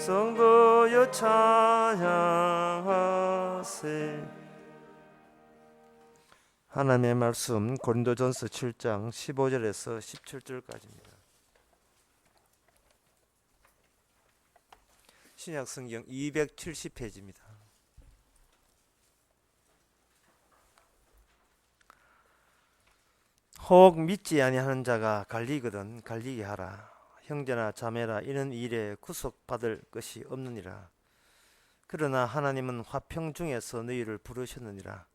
성도여 찬양하세. 하나님의 말씀 고린도전서 7장 15절에서 17절까지입니다. 신약성경 270페이지입니다. 혹 믿지 아니하는 자가 갈리거든 갈리게 하라. 형제나 자매라 이는 일에 구속받을 것이 없느니라. 그러나 하나님은 화평 중에서 너희를 부르셨느니라.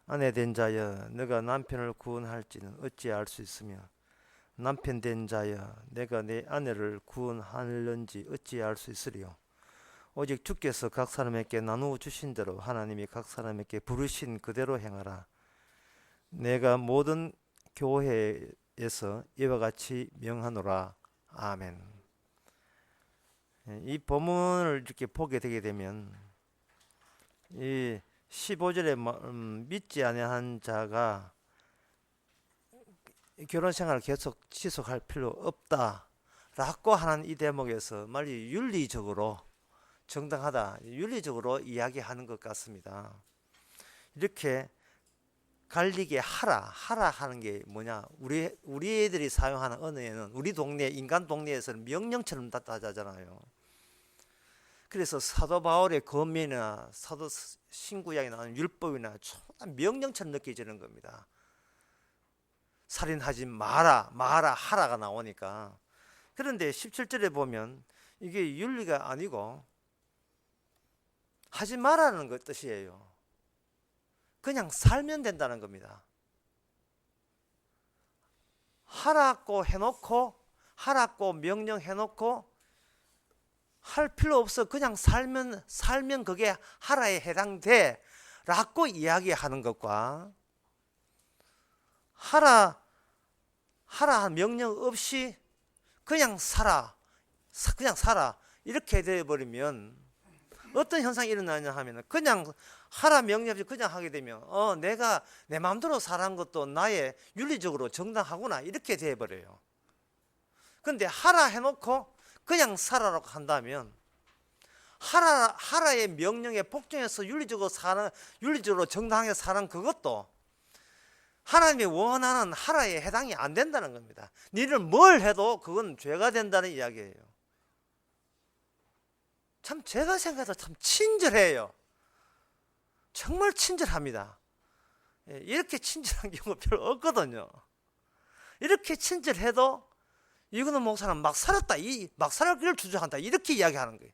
아내 된 자여 너가 남편을 구원할지는 어찌 알 수 있으며 남편 된 자여 내가 내 아내를 구원하는지 어찌 알 수 있으리요. 오직 주께서 각 사람에게 나누어 주신 대로 하나님이 각 사람에게 부르신 그대로 행하라. 내가 모든 교회에서 이와 같이 명하노라. 아멘. 이 본문을 이렇게 보게 되게 되면 이 15절에 믿지 아니한 자가 결혼 생활을 계속 지속할 필요 없다라고 하는 이 대목에서 말이 윤리적으로 정당하다, 윤리적으로 이야기하는 것 같습니다. 이렇게 갈리게 하라 하는 게 뭐냐? 우리 애들이 사용하는 언어에는 우리 동네 인간 동네에서는 명령처럼 하잖아요. 그래서 사도 바울의 권면이나 사도 신구약에 나오는 율법이나 명령처럼 느껴지는 겁니다. 살인하지 마라 하라가 나오니까. 그런데 17절에 보면 이게 윤리가 아니고 하지 말라는 것 뜻이에요. 그냥 살면 된다는 겁니다. 하라고 해놓고 하라고 명령해놓고 할 필요 없어. 그냥 살면 그게 하라에 해당돼 라고 이야기하는 것과 하라 명령 없이 그냥 살아 이렇게 되어버리면 어떤 현상이 일어나냐 하면 그냥 하라 명령 없이 그냥 하게 되면 내가 내 마음대로 살아는 것도 나의 윤리적으로 정당하구나 이렇게 되어버려요. 그런데 하라 해놓고 그냥 살아라고 한다면 하라의 명령에 복종해서 윤리적으로 정당하게 사는 그것도 하나님이 원하는 하라에 해당이 안 된다는 겁니다. 너희는 뭘 해도 그건 죄가 된다는 이야기예요. 참 제가 생각해도 참 친절해요. 정말 친절합니다. 이렇게 친절한 경우가 별로 없거든요. 이렇게 친절해도 이거는 목사는 막 살았다, 막 살을 길을 주장한다 이렇게 이야기하는 거예요.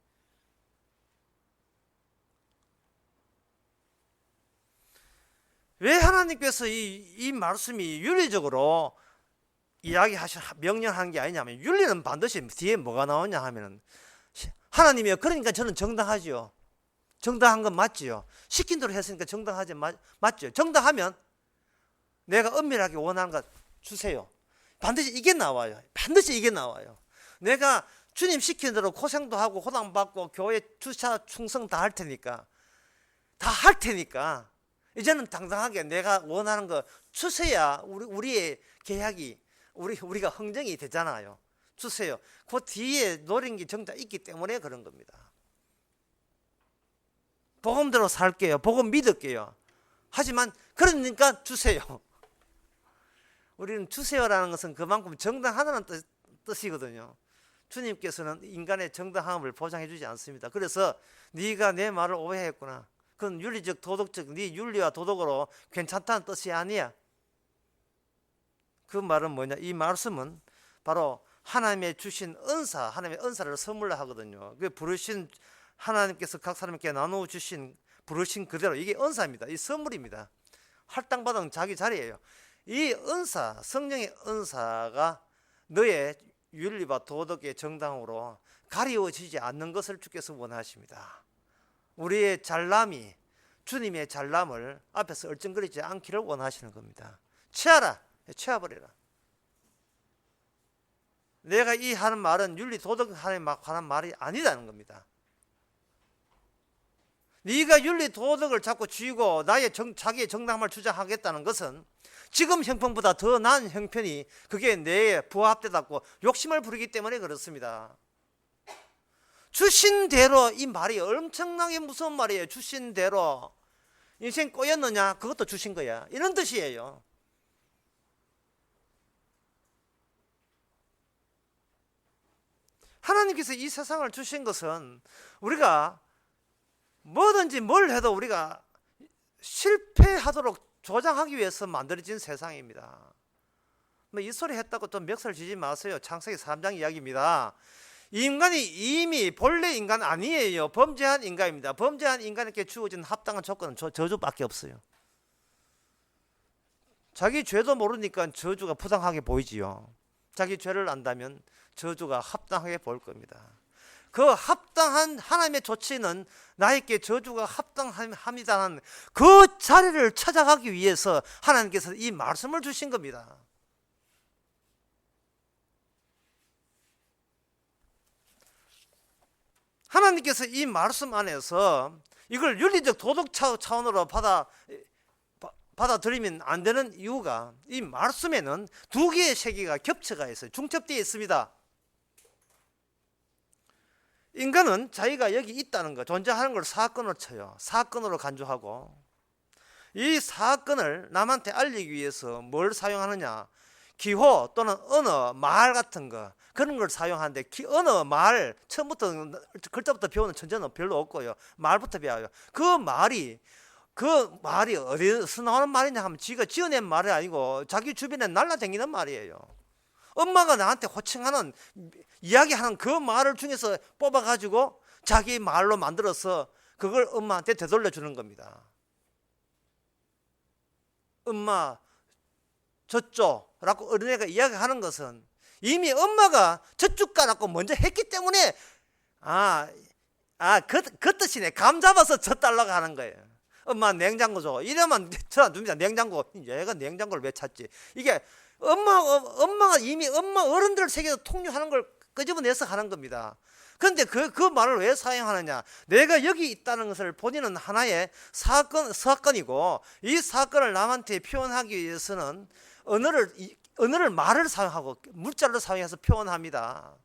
왜 하나님께서 이 말씀이 윤리적으로 명령하는 게 아니냐면, 윤리는 반드시 뒤에 뭐가 나오냐 하면은 하나님이요, 그러니까 저는 정당하지요. 정당한 건 맞지요. 시킨 대로 했으니까 정당하지 맞죠. 정당하면 내가 은밀하게 원하는 것 주세요. 반드시 이게 나와요. 반드시 이게 나와요. 내가 주님 시키는 대로 고생도 하고 호당받고 교회 주차 충성 다 할 테니까 이제는 당당하게 내가 원하는 거 주세야 우리의 계약이 우리가 흥정이 되잖아요. 주세요. 그 뒤에 노린 게 정작 있기 때문에 그런 겁니다. 복음대로 살게요. 복음 믿을게요. 하지만 그러니까 주세요. 우리는 주세요라는 것은 그만큼 정당하다는 뜻이거든요. 주님께서는 인간의 정당함을 보장해 주지 않습니다. 그래서 네가 내 말을 오해했구나. 그건 윤리적 도덕적 네 윤리와 도덕으로 괜찮다는 뜻이 아니야. 그 말은 뭐냐? 이 말씀은 바로 하나님의 주신 은사, 하나님의 은사를 선물로 하거든요. 그 부르신 하나님께서 각 사람에게 나누어 주신 부르신 그대로 이게 은사입니다. 이 선물입니다. 할당받은 자기 자리예요. 이 은사, 성령의 은사가 너의 윤리와 도덕의 정당으로 가리워지지 않는 것을 주께서 원하십니다. 우리의 잘남이 주님의 잘남을 앞에서 얼쩡거리지 않기를 원하시는 겁니다. 취하라, 취해버려라. 내가 이 하는 말은 윤리 도덕 하는 말이 아니라는 겁니다. 네가 윤리 도덕을 자꾸 쥐고 자기의 정당함을 주장하겠다는 것은 지금 형편보다 더 나은 형편이 그게 내에 부합되다고 욕심을 부리기 때문에 그렇습니다. 주신 대로, 이 말이 엄청나게 무서운 말이에요. 주신 대로. 인생 꼬였느냐? 그것도 주신 거야. 이런 뜻이에요. 하나님께서 이 세상을 주신 것은 우리가 뭐든지 뭘 해도 우리가 실패하도록 조장하기 위해서 만들어진 세상입니다. 뭐 이 소리 했다고 좀 멱살 쥐지 마세요. 창세기 3장 이야기입니다. 인간이 이미 본래 인간 아니에요. 범죄한 인간입니다. 범죄한 인간에게 주어진 합당한 조건은 저주밖에 없어요. 자기 죄도 모르니까 저주가 부당하게 보이지요. 자기 죄를 안다면 저주가 합당하게 보일 겁니다. 그 합당한 하나님의 조치는 나에게 저주가 합당합니다는 그 자리를 찾아가기 위해서 하나님께서 이 말씀을 주신 겁니다. 하나님께서 이 말씀 안에서 이걸 윤리적 도덕 차원으로 받아들이면 안 되는 이유가, 이 말씀에는 두 개의 세계가 겹쳐가 있어요. 중첩되어 있습니다. 인간은 자기가 여기 있다는 거, 존재하는 걸 사건으로 쳐요. 사건으로 간주하고, 이 사건을 남한테 알리기 위해서 뭘 사용하느냐? 기호 또는 언어, 말 같은 거, 그런 걸 사용하는데, 언어, 말, 처음부터 글자부터 배우는 천재는 별로 없고요. 말부터 배워요. 그 말이 어디서 나오는 말이냐 하면 지가 지어낸 말이 아니고 자기 주변에 날라다니는 말이에요. 엄마가 나한테 호칭하는, 이야기하는 그 말을 중에서 뽑아가지고 자기 말로 만들어서 그걸 엄마한테 되돌려 주는 겁니다. 엄마 저쪽 라고 어린애가 이야기하는 것은 이미 엄마가 저쪽 가라고 먼저 했기 때문에 그 뜻이네. 감 잡아서 저 달라고 하는 거예요. 엄마 냉장고 줘. 이러면 저안 줍니다. 냉장고. 얘가 냉장고를 왜 찾지? 이게 엄마가 이미 엄마 어른들 세계에서 통용하는 걸 끄집어내서 하는 겁니다. 그런데 그 말을 왜 사용하느냐? 내가 여기 있다는 것을 본인은 하나의 사건이고, 이 사건을 남한테 표현하기 위해서는 언어를 말을 사용하고 물자를 사용해서 표현합니다.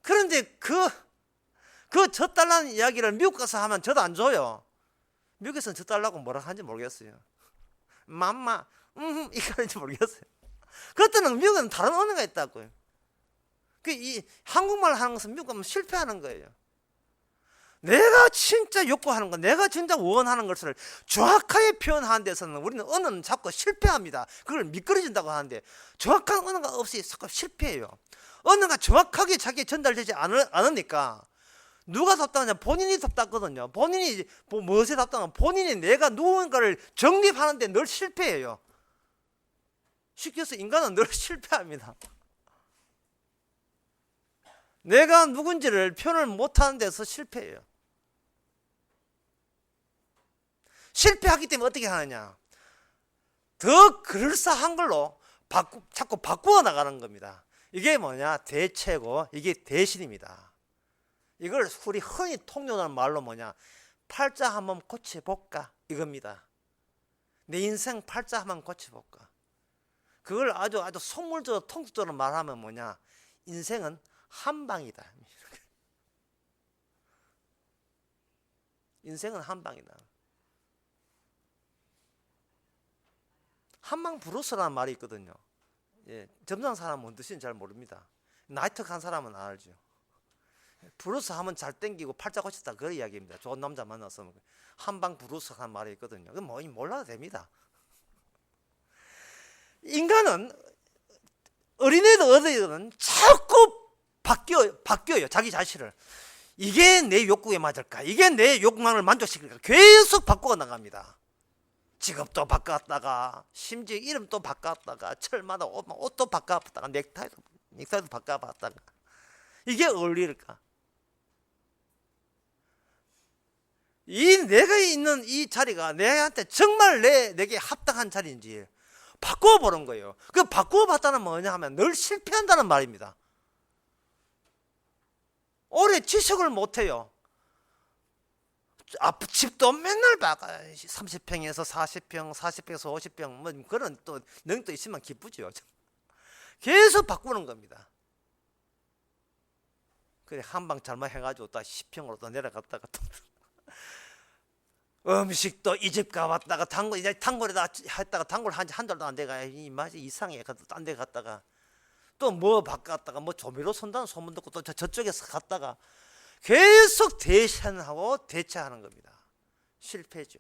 그런데 그 져달라는 이야기를 미국 가서 하면 저도 안 줘요. 미국에서는 져달라고 뭐라 하는지 모르겠어요. 맘마, 이거 하는지 모르겠어요. 그때는 미국에는 다른 언어가 있다고요. 이 한국말 하는 것은 미국 가면 실패하는 거예요. 내가 진짜 욕구하는 거, 내가 진짜 원하는 것을 정확하게 표현하는 데서는 우리는 언어는 자꾸 실패합니다. 그걸 미끄러진다고 하는데, 정확한 언어가 없이 자꾸 실패해요. 언어가 정확하게 자기에 전달되지 않으니까 누가 답답하냐? 본인이 답답하거든요. 본인이 무엇에 답답하냐? 본인이 내가 누군가를 정립하는데 늘 실패해요. 쉽게 해서 인간은 늘 실패합니다. 내가 누군지를 표현을 못하는 데서 실패해요. 실패하기 때문에 어떻게 하느냐? 더 그럴싸한 걸로 자꾸 바꾸어 나가는 겁니다. 이게 뭐냐? 대체고 이게 대신입니다. 이걸 우리 흔히 통용하는 말로 뭐냐? 팔자 한번 고쳐볼까? 이겁니다. 내 인생 팔자 한번 고쳐볼까? 그걸 아주 속물적으로 통속적으로 말하면 뭐냐? 인생은 한 방이다. 인생은 한 방이다. 한방 브루스라는 말이 있거든요. 예, 점잖은 사람은 뭔 뜻인지 잘 모릅니다. 나이트한 사람은 알죠. 브루스 하면 잘 땡기고 팔자 고쳤다, 그 이야기입니다. 좋은 남자 만나서 한방 브루스 하는 말이 있거든요. 그건 뭐 몰라도 됩니다. 인간은 어린애도 어린애들은 자꾸 바뀌어요. 자기 자신을. 이게 내 욕구에 맞을까? 이게 내 욕망을 만족시킬까? 계속 바꾸어 나갑니다. 직업도 바꿨다가, 심지어 이름도 바꿨다가, 철마다 옷도 바꿨다가, 넥타이도 바꿔봤다가. 이게 어울릴까? 내가 있는 이 자리가 내한테 정말 내게 합당한 자리인지 바꾸어 보는 거예요. 그 바꾸어 봤다는 뭐냐 하면 늘 실패한다는 말입니다. 오래 지속을 못해요. 집도 맨날 바꿔. 30평에서 40평, 40평에서 50평, 뭐 그런 또 능도 있으면 기쁘죠. 계속 바꾸는 겁니다. 그래 한방 잘못해가지고 또 시평으로 또 내려갔다가 또 음식도 이 집 가봤다가 단골 이제 단골에다 했다가 단골 한 달도 안 돼가 이 맛이 이상해. 딴 데 갔다가 또 뭐 바꿨다가 뭐 조미료 선다는 소문 듣고 또 저쪽에서 갔다가 계속 대신하고 대처하는 겁니다. 실패죠.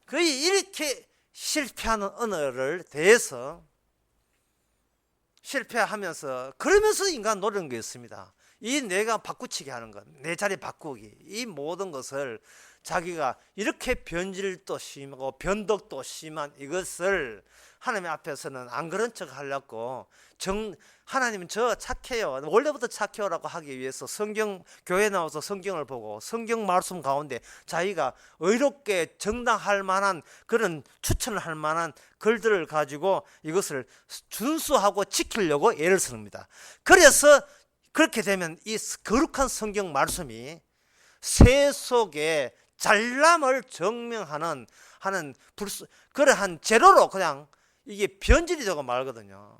거의 이렇게 실패하는 언어를 대해서 실패하면서 그러면서 인간 노리는 게 있습니다. 이 내가 바꾸치게 하는 것, 내 자리 바꾸기, 이 모든 것을 자기가 이렇게 변질도 심하고 변덕도 심한 이것을 하나님 앞에서는 안 그런 척 하려고 하나님은 저 착해요, 원래부터 착해요라고 하기 위해서 성경 교회 나와서 성경을 보고 성경 말씀 가운데 자기가 의롭게 정당할 만한 그런 추천을 할 만한 글들을 가지고 이것을 준수하고 지키려고 애를 씁니다. 그래서 그렇게 되면 이 거룩한 성경 말씀이 새 속에 잘남을 증명하는 그러한 재료로 그냥 이게 변질이 되고 말거든요.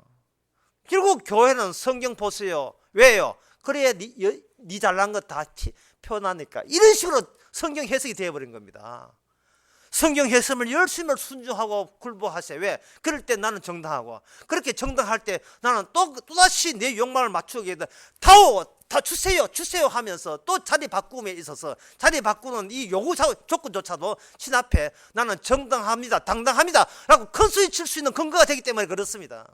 결국 교회는 성경 보세요. 왜요? 그래야 네 잘난 것 다 표현하니까. 이런 식으로 성경 해석이 되어버린 겁니다. 성경 해석을 열심히 순종하고 굴복하세요. 왜? 그럴 때 나는 정당하고, 그렇게 정당할 때 나는 또다시 내 욕망을 맞추게 돼. 다 주세요 하면서 또 자리 바꿈에 있어서 자리 바꾸는 이 요구 조건조차도 신 앞에 나는 정당합니다, 당당합니다 라고 큰 소리 칠 수 있는 근거가 되기 때문에 그렇습니다.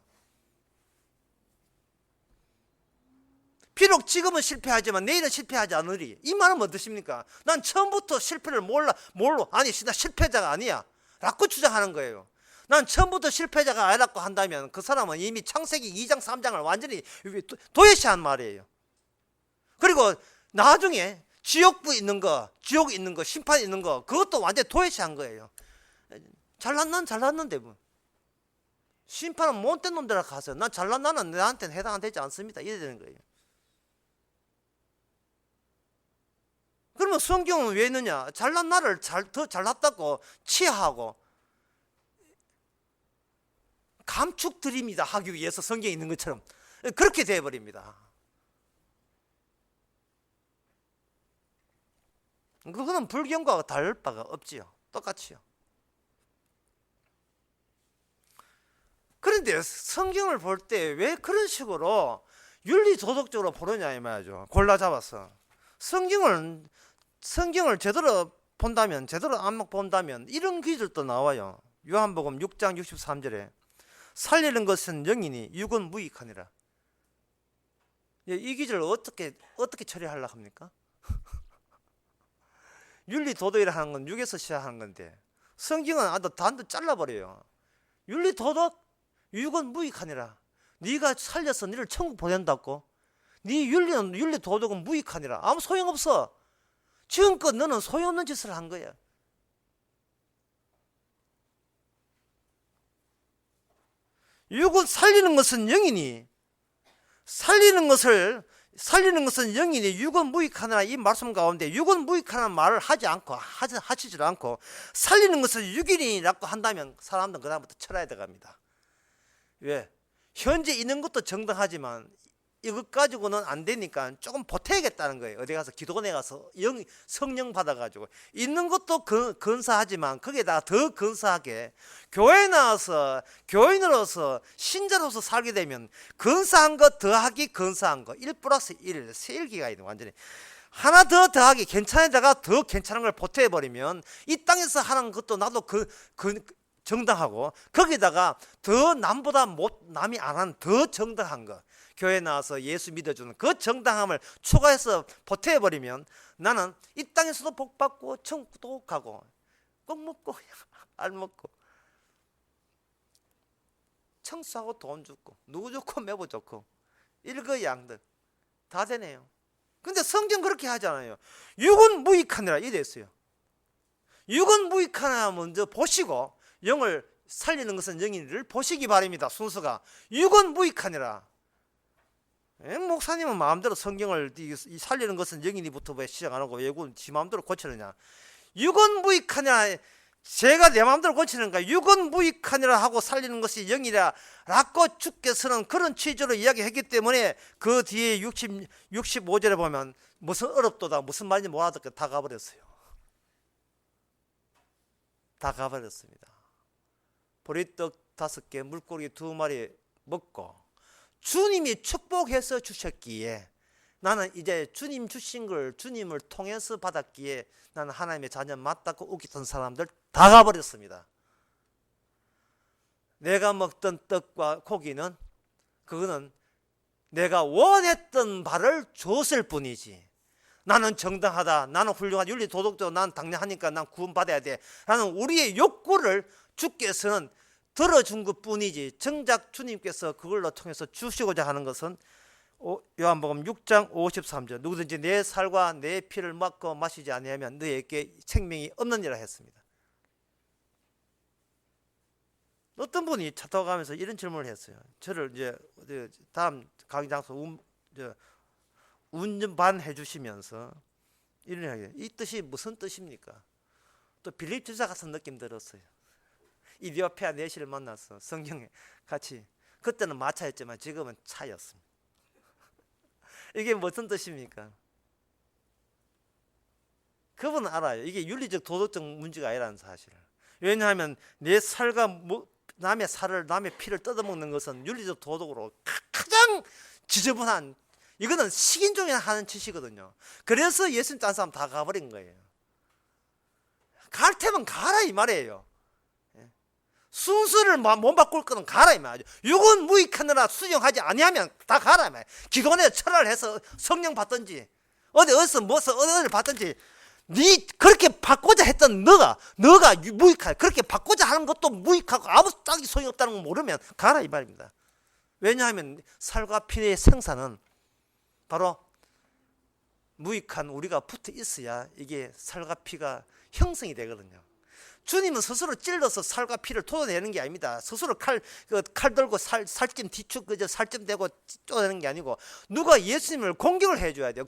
비록 지금은 실패하지만 내일은 실패하지 않으리. 이 말은 뭐 뜻입니까? 난 처음부터 실패를 아니 나 실패자가 아니야 라고 주장하는 거예요. 난 처음부터 실패자가 아니라고 한다면 그 사람은 이미 창세기 2장 3장을 완전히 도외시한 말이에요. 그리고 나중에 지옥 있는 거, 심판 있는 거, 그것도 완전히 도외시한 거예요. 잘났는데 뭐. 심판은 못된 놈들아 가서 난 잘난 나는 나한테는 해당 안 되지 않습니다. 이래 되는 거예요. 그러면 성경은 왜 있느냐? 잘난 나를 더 잘났다고 치하하고 감축드립니다 하기 위해서 성경에 있는 것처럼 그렇게 되어버립니다. 그거는 불경과 다를 바가 없지요. 똑같이요. 그런데 성경을 볼 때 왜 그런 식으로 윤리도덕적으로 보느냐 이 말이죠. 골라 잡아서 성경을 제대로 본다면, 제대로 안목 본다면 이런 기술도 나와요. 요한복음 6장 63절에 살리는 것은 영이니 육은 무익하니라. 이 기술을 어떻게 처리하려고 합니까? 윤리도덕이라 하는 건 육에서 시작하는 건데 성경은 단도 잘라버려요. 윤리도덕, 육은 무익하니라. 네가 살려서 너를 천국 보낸다고? 네 윤리도덕은 무익하니라. 아무 소용없어. 지금껏 너는 소용없는 짓을 한 거야. 육은 살리는 것은 영이니, 살리는 것은 영이니 육은 무익하나. 이 말씀 가운데 육은 무익하는 말을 하시질 않고 살리는 것은 육이니라고 한다면 사람들은 그다음부터 철회해 들어갑니다. 왜? 현재 있는 것도 정당하지만 이것 가지고는 안 되니까 조금 보태야겠다는 거예요. 어디 가서 기도원에 가서 성령 받아가지고 있는 것도 근사하지만 거기에다가 더 근사하게 교회에 나와서 교인으로서 신자로서 살게 되면 근사한 것 더하기 근사한 거 1 플러스 1 세일기가 있는 완전히 하나 더 더하기 괜찮에다가 더 괜찮은 걸 보태버리면 이 땅에서 하는 것도 나도 정당하고 거기다가 더 남보다 남이 안 한 더 정당한 거 교회 나와서 예수 믿어주는 그 정당함을 추가해서 보태버리면 나는 이 땅에서도 복받고 천국도 가고 꼭 먹고 알 먹고 청소하고 돈 주고 누구 좋고 매부 좋고 일거양득 다 되네요. 근데 성경 그렇게 하잖아요. 육은 무익하니라 이래 있어요. 육은 무익하나 먼저 보시고 영을 살리는 것은 영이니를 보시기 바랍니다. 순서가 육은 무익하니라. 목사님은 마음대로 성경을 살리는 것은 영이니부터 왜 시작 안 하고 왜 지 마음대로 고치느냐. 육은 무익하냐. 제가 내 마음대로 고치는가? 육은 무익하니라 하고 살리는 것이 영이라 라고 주께서는 그런 취지로 이야기했기 때문에 그 뒤에 65절에 보면 무슨 어렵도다 무슨 말인지 못 알아듣게 다 가버렸어요. 다 가버렸습니다. 보리떡 5개 물고기 2마리 먹고 주님이 축복해서 주셨기에 나는 이제 주님 주신 걸 주님을 통해서 받았기에 나는 하나님의 자녀 맞다고 웃기던 사람들 다 가버렸습니다. 내가 먹던 떡과 고기는 그거는 내가 원했던 바를 줬을 뿐이지 나는 정당하다, 나는 훌륭하다, 윤리 도덕도 난 당연하니까 난 구원받아야 돼 라는 우리의 욕구를 주께서는 들어준 것 뿐이지 정작 주님께서 그걸로 통해서 주시고자 하는 것은 요한복음 6장 53절 누구든지 내 살과 내 피를 먹고 마시지 아니하면 너에게 생명이 없느니라 했습니다. 어떤 분이 차 타고 가면서 이런 질문을 했어요. 저를 이제 다음 강의 장소 운전 해주시면서 이런 이야기, 이 뜻이 무슨 뜻입니까? 또 빌립 주사 같은 느낌 들었어요. 이디오피아 내시를 만나서 성경에 같이 그때는 마차였지만 지금은 차였습니다. 이게 무슨 뜻입니까? 그분은 알아요. 이게 윤리적 도덕적 문제가 아니라는 사실을. 왜냐하면 내 살과 남의 살을 남의 피를 뜯어먹는 것은 윤리적 도덕으로 가장 지저분한 이거는 식인종이 하는 짓이거든요. 그래서 예수님 딴 사람 다 가버린 거예요. 갈 테면 가라 이 말이에요. 순서를 못 바꿀 거는 가라 이 말이죠. 육은 무익하느라 수정하지 아니하면 다 가라 이 말이에요. 기도원에 철학을 해서 성령 받든지 어디를 받든지 네 그렇게 받고자 했던 너가 무익하게 그렇게 받고자 하는 것도 무익하고 아무 짝이 소용이 없다는 걸 모르면 가라 이 말입니다. 왜냐하면 살과 피의 생사는 바로 무익한 우리가 붙어 있어야 이게 살과 피가 형성이 되거든요. 주님은 스스로 찔러서 살과 피를 토해내는 게 아닙니다. 스스로 칼 들고 살찜 뒤축 살찜 대고 쪼내는 게 아니고 누가 예수님을 공격을 해줘야 돼요.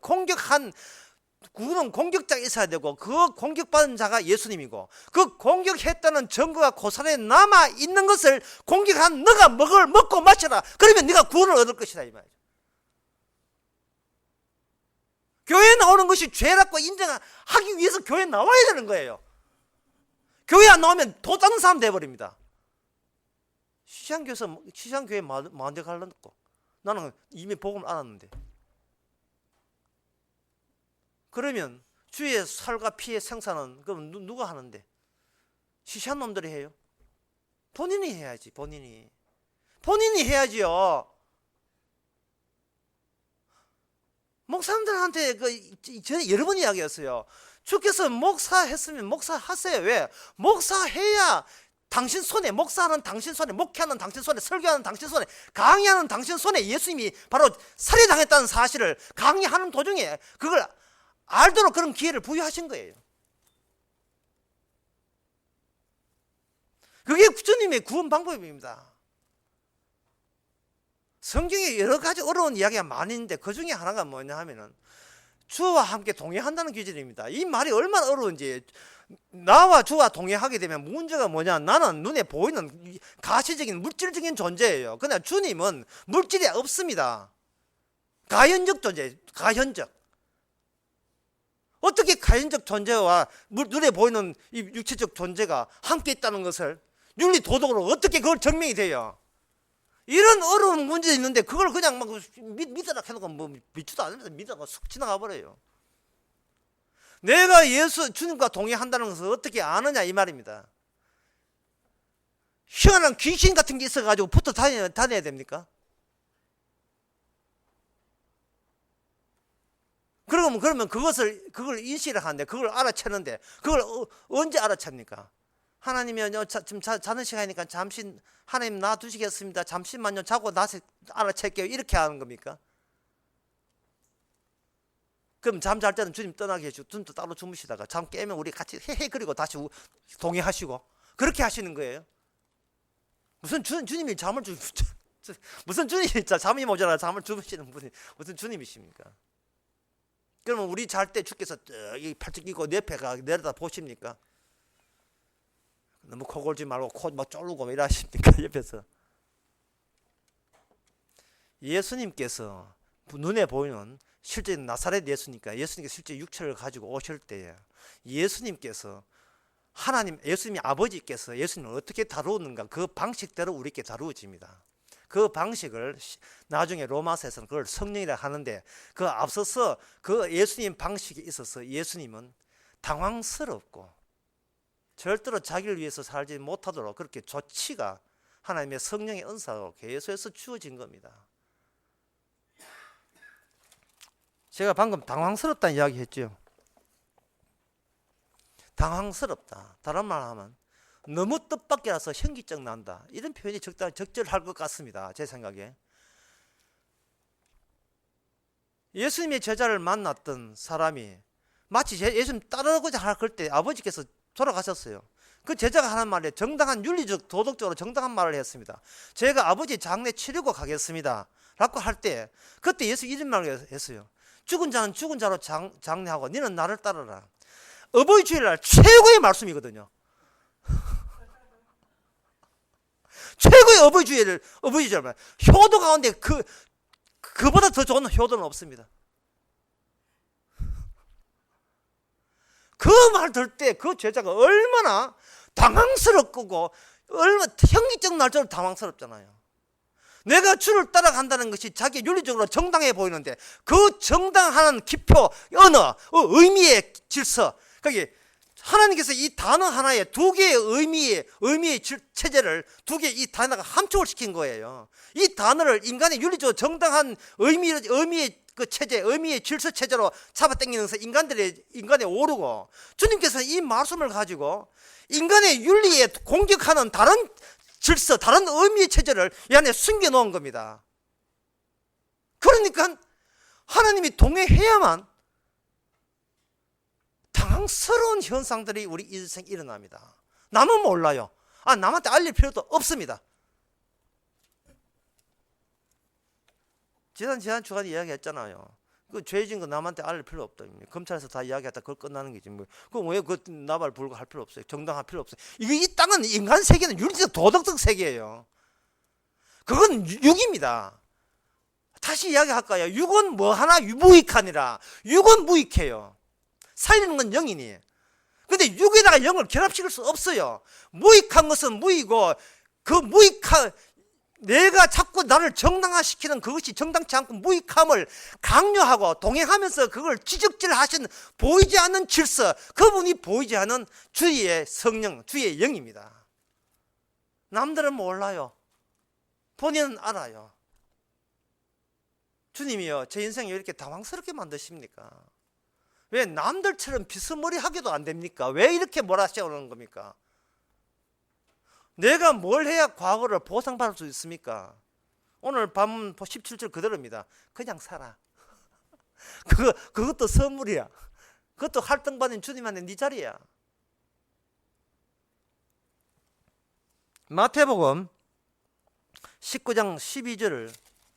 그는 공격자가 있어야 되고 그 공격받은 자가 예수님이고 그 공격했다는 증거가 고사에 남아 있는 것을 공격한 너가 먹고 마셔라. 그러면 네가 구원을 얻을 것이다 이 말이죠. 교회에 나오는 것이 죄라고 인정하기 위해서 교회에 나와야 되는 거예요. 교회 안 나오면 도다는 사람 돼버립니다. 시장교회 마음대 갈라놓고 나는 이미 복음을 알았는데 그러면 주의 살과 피의 생사는 그럼 누가 하는데? 시시한 놈들이 해요? 본인이 해야지. 본인이 해야지요. 목사님들한테 전에 여러 번 이야기했어요. 주께서 목사했으면 목사하세요. 왜? 목사해야 당신 손에, 목사하는 당신 손에, 목회하는 당신 손에, 설교하는 당신 손에, 강의하는 당신 손에 예수님이 바로 살해당했다는 사실을 강의하는 도중에 그걸 알도록 그런 기회를 부여하신 거예요. 그게 주님의 구원 방법입니다. 성경에 여러 가지 어려운 이야기가 많이 있는데 그 중에 하나가 뭐냐 하면은 주와 함께 동행한다는 기준입니다. 이 말이 얼마나 어려운지. 나와 주와 동행하게 되면 문제가 뭐냐? 나는 눈에 보이는 가시적인 물질적인 존재예요. 그러나 주님은 물질이 없습니다. 가현적 존재, 가현적. 어떻게 가현적 존재와 눈에 보이는 이 육체적 존재가 함께 있다는 것을 윤리 도덕으로 어떻게 그걸 증명이 돼요? 이런 어려운 문제 있는데 그걸 그냥 막 믿으라 해놓고 뭐 믿지도 않으면서 믿다가 쑥 지나가 버려요. 내가 주님과 동행한다는 것을 어떻게 아느냐 이 말입니다. 희한한 귀신 같은 게 있어가지고 붙어 다녀야 됩니까? 그러면 그걸 인식을 하는데 그걸 알아채는데 그걸 언제 알아챕니까? 하나님이요 지금 자는 시간이니까 잠시 하나님 놔두시겠습니다. 잠시만요 자고 나서 알아챌게요. 이렇게 하는 겁니까? 그럼 잠 잘 때는 주님 떠나게 해주고 주님도 따로 주무시다가 잠 깨면 우리 같이 헤헤 그리고 다시 동행하시고 그렇게 하시는 거예요. 무슨 주님이 잠을 무슨 주님이 잠이 모자라 잠을 주무시는 분이 무슨 주님이십니까? 그러면 우리 잘 때 주께서 팔뚝 끼고 내 옆에 내려다 보십니까? 너무 코 골지 말고 코 막 쪼르고 뭐 이러십니까? 옆에서. 예수님께서 눈에 보이는 실제 나사렛 예수님께서 실제 육체를 가지고 오실 때에 예수님께서 예수님이 아버지께서 예수님을 어떻게 다루었는가 그 방식대로 우리께 다루어집니다. 그 방식을 나중에 로마서에서는 그걸 성령이라 하는데 그 앞서서 그 예수님 방식에 있어서 예수님은 당황스럽고 절대로 자기를 위해서 살지 못하도록 그렇게 조치가 하나님의 성령의 은사로 계속해서 주어진 겁니다. 제가 방금 당황스럽다는 이야기 했죠. 당황스럽다. 다른 말 하면 너무 뜻밖이라서 현기증 난다. 이런 표현이 적절할 것 같습니다. 제 생각에. 예수님의 제자를 만났던 사람이 마치 예수님 따르고자 할 때 아버지께서 돌아가셨어요. 그 제자가 하는 말에 정당한 윤리적 도덕적으로 정당한 말을 했습니다. 제가 아버지 장례 치르고 가겠습니다 라고 할 때 그때 예수 이런 말을 했어요. 죽은 자는 죽은 자로 장례하고 너는 나를 따르라. 어버이 주일날 최고의 말씀이거든요. 최고의 어버이 주일 효도 가운데 그보다 더 좋은 효도는 없습니다. 그 말 들 때 그 제자가 얼마나 당황스럽고 얼마나 현기증 날 정도로 당황스럽잖아요. 내가 주를 따라간다는 것이 자기 윤리적으로 정당해 보이는데 그 정당한 기표, 언어, 의미의 질서, 거기 하나님께서 이 단어 하나에 두 개의 의미의 체제를 두 개의 이 단어가 함축을 시킨 거예요. 이 단어를 인간의 윤리적으로 정당한 의미의 그 체제, 의미의 질서 체제로 잡아당기면서 인간에 오르고 주님께서 이 말씀을 가지고 인간의 윤리에 공격하는 다른 질서, 다른 의미의 체제를 이 안에 숨겨놓은 겁니다. 그러니까 하나님이 동행해야만 당황스러운 현상들이 우리 인생에 일어납니다. 남은 몰라요. 남한테 알릴 필요도 없습니다. 지난 주간에 이야기했잖아요. 그 죄진 거 남한테 알릴 필요 없다. 검찰에서 다 이야기했다. 그걸 끝나는 거지. 그럼 왜 그 나발 불구할 필요 없어요. 정당할 필요 없어요. 이 땅은 인간 세계는 윤리적 도덕적 세계예요. 그건 육입니다. 다시 이야기할까요? 육은 뭐 하나 무익하니라. 육은 무익해요. 살리는 건 영이니. 근데 육에다가 영을 결합시킬 수 없어요. 무익한 것은 무이고 그 무익한 내가 자꾸 나를 정당화시키는 그것이 정당치 않고 무익함을 강요하고 동행하면서 그걸 지적질하신 보이지 않는 질서, 그분이 보이지 않는 주의 성령, 주의 영입니다. 남들은 몰라요. 본인은 알아요. 주님이요, 제 인생을 왜 이렇게 당황스럽게 만드십니까? 왜 남들처럼 비스머리하게도 안 됩니까? 왜 이렇게 몰아세우는 겁니까? 내가 뭘 해야 과거를 보상받을 수 있습니까? 오늘 밤 17절 그대로입니다. 그냥 살아. 그것도 선물이야. 그것도 할등받은 주님한테 네 자리야. 마태복음 19장 12절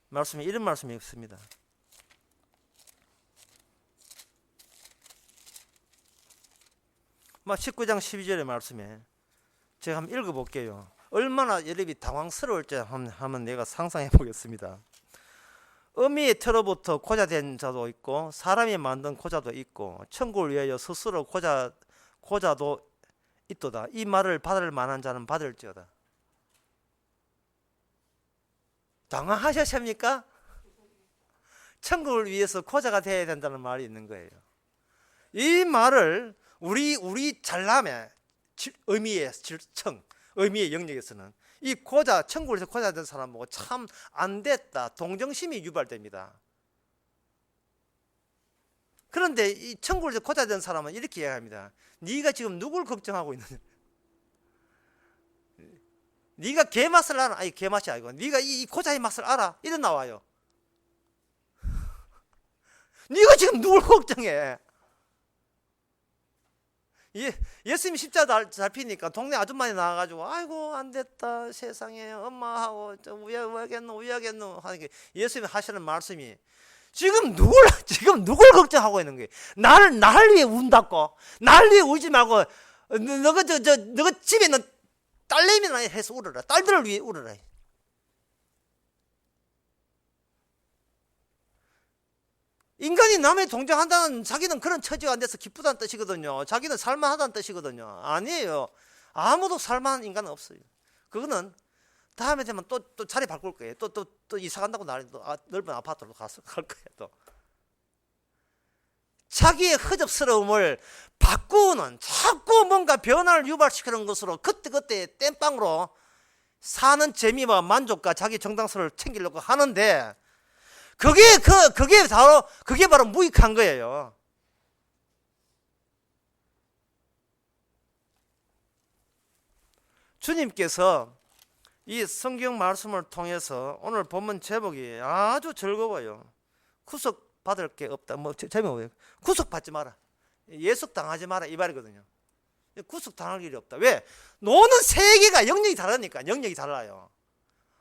말씀에 이런 말씀이 있습니다. 막 19장 12절의 말씀에 제가 한번 읽어볼게요. 얼마나 여러분이 당황스러울지 한번 내가 상상해 보겠습니다. 어미의 태로부터 고자된 자도 있고 사람이 만든 고자도 있고 천국을 위하여 스스로 고자도 있도다. 이 말을 받을 만한 자는 받을지어다. 당황하셨습니까? 천국을 위해서 고자가 되어야 된다는 말이 있는 거예요. 이 말을 우리 잘남의 의미의 질청, 의미의 영역에서는 이 천국에서 고자 된 사람 보고 참 안 됐다, 동정심이 유발됩니다. 그런데 이 천국에서 고자 된 사람은 이렇게 이야기합니다. 네가 지금 누굴 걱정하고 있느냐? 네가 개 맛을 알아? 아니, 개 맛이 아니고 네가 이 고자의 맛을 알아? 이래 나와요. 네가 지금 누굴 걱정해? 예수님이 십자가 잡히니까 동네 아줌마이 나와가지고 아이고 안 됐다 세상에 엄마하고 우야겠노 하는 게 예수님이 하시는 말씀이 지금 누굴 걱정하고 있는 거예요? 나를 위해 운다고 나를 위해 울지 말고 너가 집에 있는 딸내미나 해서 울어라. 딸들을 위해 울어라. 인간이 남의 동정한다는, 자기는 그런 처지가 안 돼서 기쁘다는 뜻이거든요. 자기는 살만하다는 뜻이거든요. 아니에요. 아무도 살만한 인간은 없어요. 그거는 다음에 되면 또 자리 바꿀 거예요. 또 이사 간다고 넓은 아파트로 가서 갈 거예요. 또 자기의 허접스러움을 바꾸는, 자꾸 뭔가 변화를 유발시키는 것으로 그때그때 땜빵으로 사는 재미와 만족과 자기 정당성을 챙기려고 하는데, 그게 바로 무익한 거예요. 주님께서 이 성경 말씀을 통해서 오늘 본문 제목이 아주 즐거워요. 구속 받을 게 없다. 뭐 제목이 구속 받지 마라. 예속 당하지 마라 이 말이거든요. 구속 당할 일이 없다. 왜? 노는 세계가 영역이 다르니까. 영역이 달라요.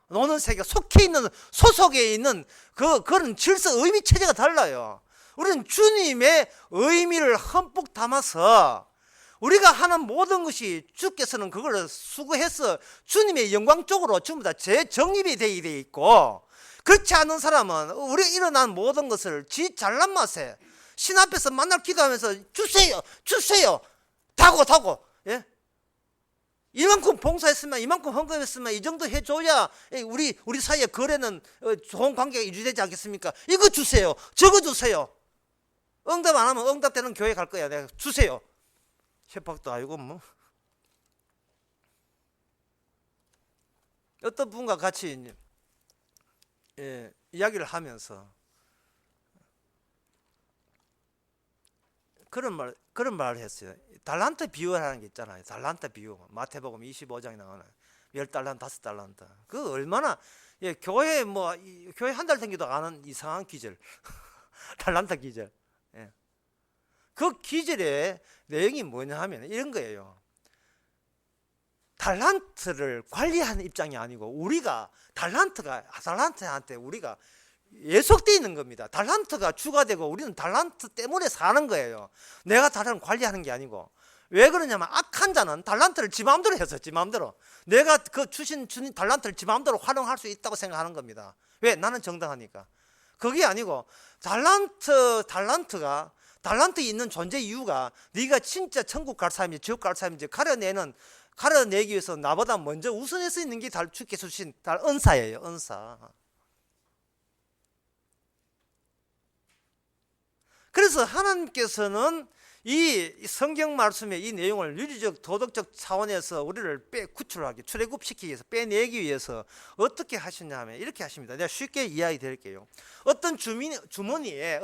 노는 세계가 속해 있는, 소속에 있는 그런 질서, 의미 체제가 달라요. 우리는 주님의 의미를 흠뻑 담아서 우리가 하는 모든 것이 주께서는 그걸 수고해서 주님의 영광 쪽으로 전부 다 재정립이 되어 있고, 그렇지 않은 사람은 우리가 일어난 모든 것을 지 잘난 맛에 신 앞에서 만날 기도하면서 주세요 다고 예? 이만큼 봉사했으면, 이만큼 헌금했으면 이 정도 해줘야 우리 사이에 거래는 좋은 관계가 유지되지 않겠습니까? 이거 주세요, 저거 주세요. 응답 안 하면 응답되는 교회 갈 거야. 내가 주세요. 협박도 아니고 뭐. 어떤 분과 같이 이야기를 하면서 그런 말을 했어요. 달란트 비유라는 게 있잖아요. 달란트 비유. 마태복음 25장에 나오는 10달란트, 5달란트. 그 얼마나 교회 교회 한 달 댕기도 아는 이상한 기절. 달란트 기절. 그 기절의 내용이 뭐냐 하면 이런 거예요. 달란트를 관리하는 입장이 아니고, 우리가 달란트한테 우리가 예속되어 있는 겁니다. 달란트가 주가 되고 우리는 달란트 때문에 사는 거예요. 내가 달란트를 관리하는 게 아니고. 왜 그러냐면 악한 자는 달란트를 지 마음대로 해서, 지 마음대로 내가 주신 달란트를 지 마음대로 활용할 수 있다고 생각하는 겁니다. 왜? 나는 정당하니까. 그게 아니고, 달란트가 달란트 있는 존재 이유가 네가 진짜 천국 갈 사람인지 지옥 갈 사람인지 가려내기 위해서 나보다 먼저 우선할 수 있는 게 주께서 주신 은사예요. 은사. 그래서 하나님께서는 이 성경 말씀의 이 내용을 윤리적 도덕적 차원에서 우리를 구출하기, 출애굽시키기 위해서, 빼내기 위해서 어떻게 하셨냐면 이렇게 하십니다. 내가 쉽게 이야기 드릴게요. 어떤 주머니에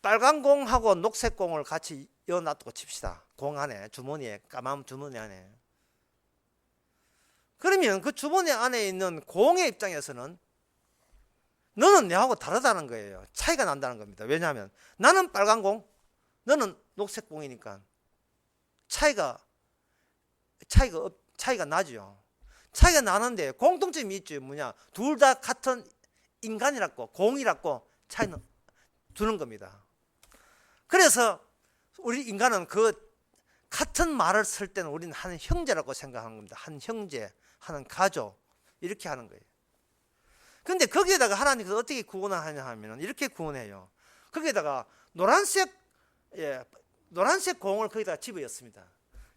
빨간 공하고 녹색 공을 같이 넣어놨다고 칩시다. 공 안에, 주머니에, 까만 주머니 안에. 그러면 그 주머니 안에 있는 공의 입장에서는 너는 내하고 다르다는 거예요. 차이가 난다는 겁니다. 왜냐하면 나는 빨간 공, 너는 녹색 공이니까 차이가 나죠. 차이가 나는데 공통점이 있죠. 뭐냐? 둘 다 같은 인간이라고, 공이라고 차이는 두는 겁니다. 그래서 우리 인간은 그 같은 말을 쓸 때는 우리는 한 형제라고 생각하는 겁니다. 한 형제, 한 가족, 이렇게 하는 거예요. 근데 거기에다가 하나님께서 어떻게 구원하냐 하면 이렇게 구원해요. 거기에다가 노란색 공을 거기다가 집어였습니다.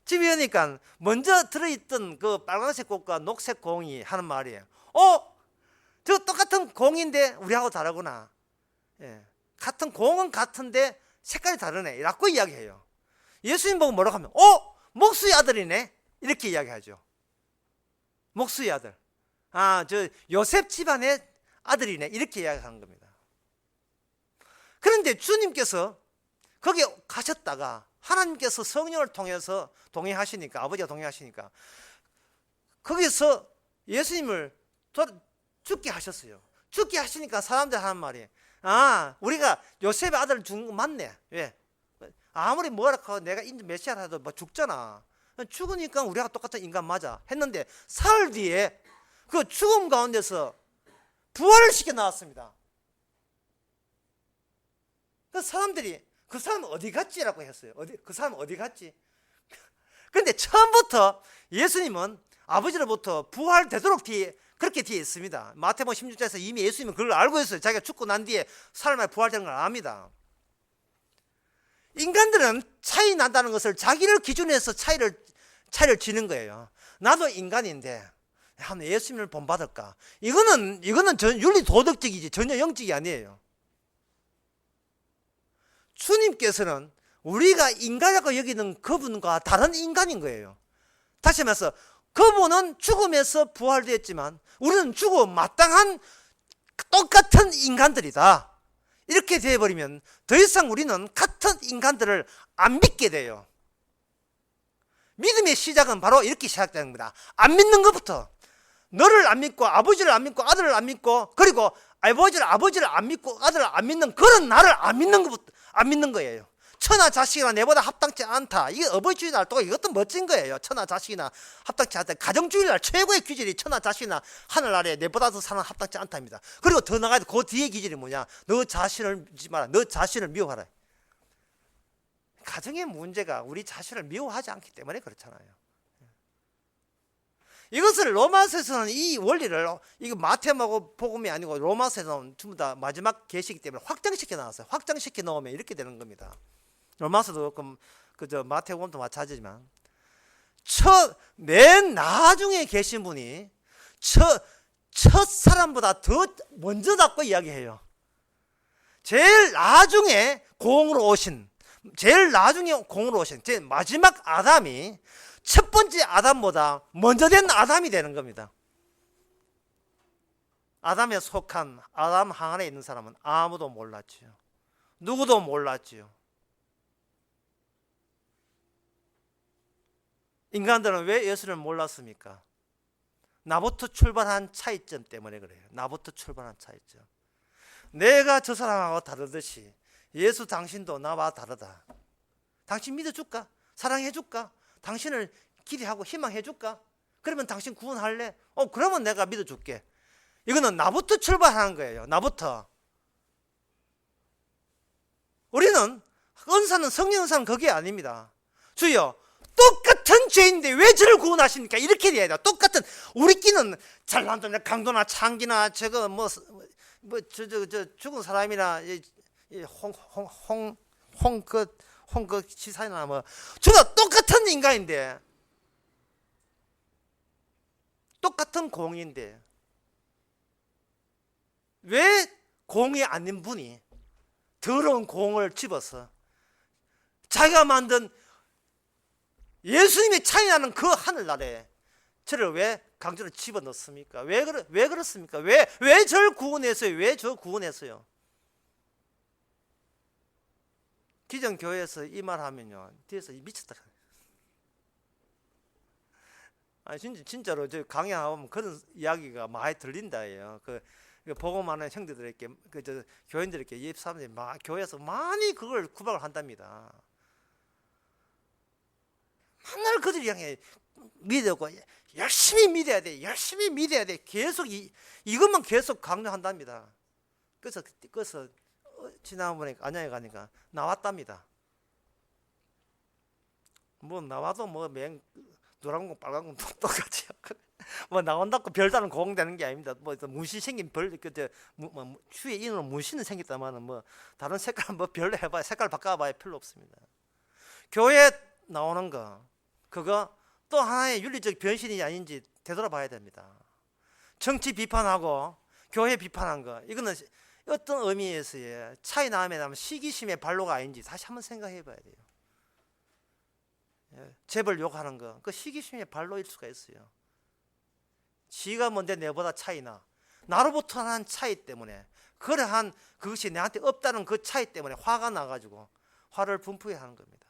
집어여니까 먼저 들어있던 그 빨간색 공과 녹색 공이 하는 말이에요. 저 똑같은 공인데 우리하고 다르구나. 같은 공은 같은데 색깔이 다르네 라고 이야기해요. 예수님 보고 뭐라고 하면 목수의 아들이네 이렇게 이야기하죠. 목수의 아들, 저 요셉 집안의 아들이네 이렇게 이야기하는 겁니다. 그런데 주님께서 거기 가셨다가 하나님께서 성령을 통해서 동행하시니까, 아버지가 동행하시니까 거기서 예수님을 죽게 하셨어요. 죽게 하시니까 사람들 하는 말이, 우리가 요셉의 아들을 죽은 거 맞네. 왜? 아무리 뭐라 하고 내가 메시아라 해도 뭐 죽잖아. 죽으니까 우리가 똑같은 인간 맞아 했는데 사흘 뒤에 그 죽음 가운데서 부활을 시켜 나왔습니다. 그 사람들이 그 사람 어디 갔지라고 했어요. 그 사람 어디 갔지? 그런데 처음부터 예수님은 아버지로부터 부활되도록 그렇게 뒤에 있습니다. 마태복음 16장에서 이미 예수님은 그걸 알고 있어요. 자기가 죽고 난 뒤에 사흘 만에 부활되는 걸 압니다. 인간들은 차이 난다는 것을 자기를 기준으로 해서 차이를 지는 거예요. 나도 인간인데 한번 예수님을 본받을까? 이거는 전 윤리 도덕적이지 전혀 영적이 아니에요. 주님께서는 우리가 인간이라고 여기는 그분과 다른 인간인 거예요. 다시 말해서 그분은 죽음에서 부활되었지만 우리는 죽어 마땅한 똑같은 인간들이다. 이렇게 되어버리면 더 이상 우리는 같은 인간들을 안 믿게 돼요. 믿음의 시작은 바로 이렇게 시작되는 겁니다. 안 믿는 것부터. 너를 안 믿고 아버지를 안 믿고 아들을 안 믿고 그리고 아버지를 안 믿고 아들을 안 믿는 그런 나를 안 믿는 거예요. 천하 자식이나 내보다 합당치 않다. 이게 어버이주의 날도가 이것도 멋진 거예요. 천하 자식이나 합당치 않다. 가정주의 날 최고의 기질이 천하 자식이나 하늘 아래 내보다 더 사는 합당치 않다입니다. 그리고 더 나가도 그 뒤에 기질이 뭐냐? 너 자신을 믿지 마라. 너 자신을 미워하라. 가정의 문제가 우리 자신을 미워하지 않기 때문에 그렇잖아요. 이것을 로마서에서는 이 원리를 이거 마태하고 복음이 아니고 로마서에서는 전부 다 마지막 계시이기 때문에 확장시켜 나왔어요. 확장시켜 놓으면 이렇게 되는 겁니다. 로마서도 그저 마태복음도 마찬가지지만 맨 나중에 계신 분이 첫 사람보다 더 먼저 닫고 이야기해요. 제일 나중에 공으로 오신 제일 마지막 아담이 첫 번째 아담보다 먼저 된 아담이 되는 겁니다. 아담에 속한 아담 항안에 있는 사람은 아무도 몰랐지요. 누구도 몰랐지요. 인간들은 왜 예수를 몰랐습니까? 나부터 출발한 차이점 때문에 그래요. 나부터 출발한 차이점. 내가 저 사람하고 다르듯이 예수 당신도 나와 다르다. 당신 믿어줄까? 사랑해줄까? 당신을 기대하고 희망해줄까? 그러면 당신 구원할래? 그러면 내가 믿어줄게. 이거는 나부터 출발하는 거예요. 나부터. 우리는 은사는 성령 은사는 그게 아닙니다. 주여 똑같은 죄인데 왜 저를 구원하십니까? 이렇게 돼야 돼요. 똑같은 우리끼는 잘난다 강도나 창기나 저거 저 죽은 사람이나 홍그 지사나 저도 똑같은 인간인데 똑같은 공인데 왜 공이 아닌 분이 더러운 공을 집어서 자기가 만든 예수님의 차이나는 그 하늘나라에 저를 왜 강제로 집어넣습니까? 왜 그렇습니까? 왜 저를 구원했어요? 왜 저 구원했어요? 기존 교회에서 이 말 하면요 뒤에서 미쳤다. 아니 진짜로 저 강의하면 그런 이야기가 많이 들린다예요. 그 복음하는 형제들에게 저 교인들에게 예입 사람들이 교회에서 많이 그걸 구박을 한답니다. 맨날 그들이 향해 믿고 열심히 믿어야 돼. 열심히 믿어야 돼. 계속 이것만 계속 강조한답니다. 그래서 지난번에 안양에 가니까 나왔답니다. 나와도 노란 공 빨간 공 똑같이 나온다고 별다른 공 되는 게 아닙니다. 문신 생긴 추위에 인으로 문신은 생겼다마는 다른 색깔 별로 해봐야 색깔 바꿔봐야 별로 없습니다. 교회 나오는 거 그거 또 하나의 윤리적 변신이 아닌지 되돌아봐야 됩니다. 정치 비판하고 교회 비판한 거 이거는 어떤 의미에서의 차이 나면 시기심의 발로가 아닌지 다시 한번 생각해 봐야 돼요. 재벌 욕하는 거 그 시기심의 발로일 수가 있어요. 지가 뭔데 내보다 차이나 나로부터 한 차이 때문에 그러한 그것이 내한테 없다는 그 차이 때문에 화가 나가지고 화를 분풀이 하는 겁니다.